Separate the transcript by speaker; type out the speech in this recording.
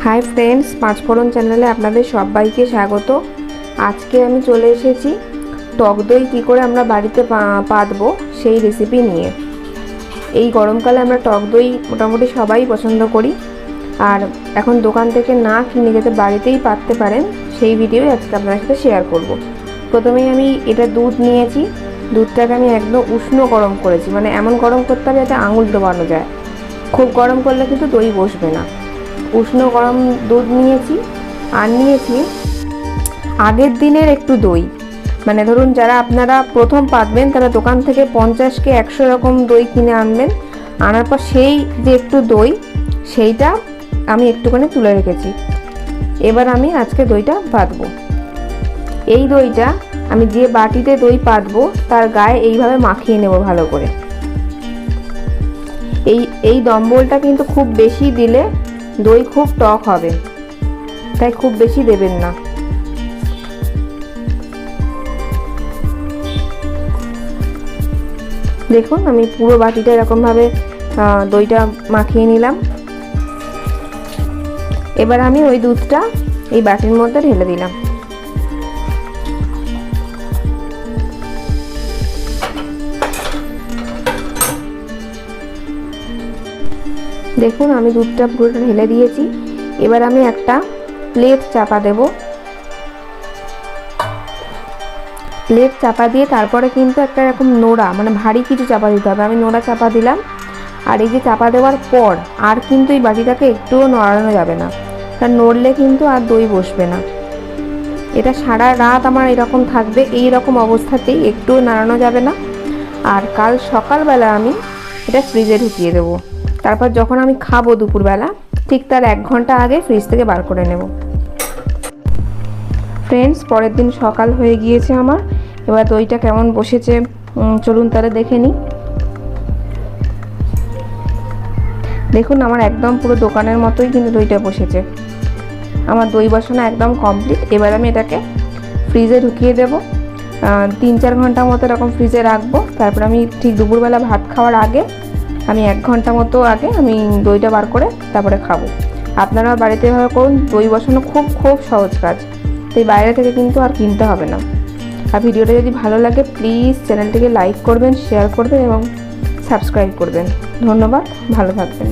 Speaker 1: Hi friends, পাঁচফোড়ন চ্যানেলে আপনাদের সবাইকে স্বাগত। আজকে আমি চলে এসেছি টক দই কী করে আমরা বাড়িতে পাতবো সেই রেসিপি নিয়ে। এই গরমকালে আমরা টক দই মোটামুটি সবাই পছন্দ করি, আর এখন দোকান থেকে না কিনে যাতে বাড়িতেই পাততে পারেন সেই ভিডিওই আজকে আপনাদের সাথে শেয়ার করব। প্রথমেই আমি এটা দুধ নিয়েছি, দুধটাকে আমি একদম উষ্ণ গরম করেছি, মানে এমন গরম করতে হবে যাতে আঙুল ডোবানো যায়। খুব গরম করলে কিন্তু দই বসবে না। উষ্ণ গরম দুধ নিয়েছি, আর নিয়েছি আগের দিনের একটু দই। মানে ধরুন যারা আপনারা প্রথম পাতবেন তারা দোকান থেকে 50 কি 100 এরকম দই কিনে আনবেন। আনার পর সেই যে একটু দই, সেইটা আমি একটুখানি তুলে রেখেছি। এবার আমি আজকে দইটা পাতবো। এই দইটা আমি যে বাটিতে দই পাতবো তার গায়ে এইভাবে মাখিয়ে নেব ভালো করে। এই দম্বলটা কিন্তু খুব বেশি দিলে দই খুব টক হবে, তাই খুব বেশি দেবেন না। দেখুন আমি পুরো বাটিটা এরকমভাবে দইটা মাখিয়ে নিলাম। এবার আমি ওই দুধটা এই বাটির মধ্যে ঢেলে দিলাম। দেখুন আমি দুধটা পুরোটা ঢেলে দিয়েছি। এবার আমি একটা প্লেট চাপা দেব। প্লেট চাপা দিয়ে তারপরে কিন্তু একটা এরকম নোড়া, মানে ভারী কিছু চাপা দিতে হবে। আমি নোড়া চাপা দিলাম। আর এই যে চাপা দেওয়ার পর আর কিন্তু এই বাটিটাকে একটুও নড়ানো যাবে না, কারণ নড়লে কিন্তু আর দই বসবে না। এটা সারা রাত আমার এরকম থাকবে, এই রকম অবস্থাতেই, একটুও নাড়ানো যাবে না। আর কাল সকালবেলা আমি এটা ফ্রিজে ঢুকিয়ে দেবো। তারপর যখন আমি খাবো দুপুরবেলা, ঠিক তার 1 ঘন্টা আগে ফ্রিজ থেকে বার করে নেব। ফ্রেন্ডস, পরের দিন সকাল হয়ে গিয়েছে আমার। এবার দইটা কেমন বসেছে চলুন তাহলে দেখে নিই। দেখুন আমার একদম পুরো দোকানের মতোই কিন্তু দইটা বসেছে। আমার দই বসানো একদম কমপ্লিট। এবার আমি এটাকে ফ্রিজে ঢুকিয়ে দেব। 3-4 ঘন্টা মতো এরকম ফ্রিজে রাখবো। তারপর আমি ঠিক দুপুরবেলা ভাত খাওয়ার আগে আমি 1 ঘন্টা মতো আগে আমি দইটা বার করে তারপরে খাবো। আপনারা বাড়িতে এভাবে করুন। দই বসানো খুব খুব সহজ কাজ, তাই বাইরে থেকে কিন্তু আর কিনতে হবে না। আর ভিডিওটা যদি ভালো লাগে প্লিজ চ্যানেলটিকে লাইক করবেন, শেয়ার করবেন এবং সাবস্ক্রাইব করবেন। ধন্যবাদ, ভালো থাকবেন।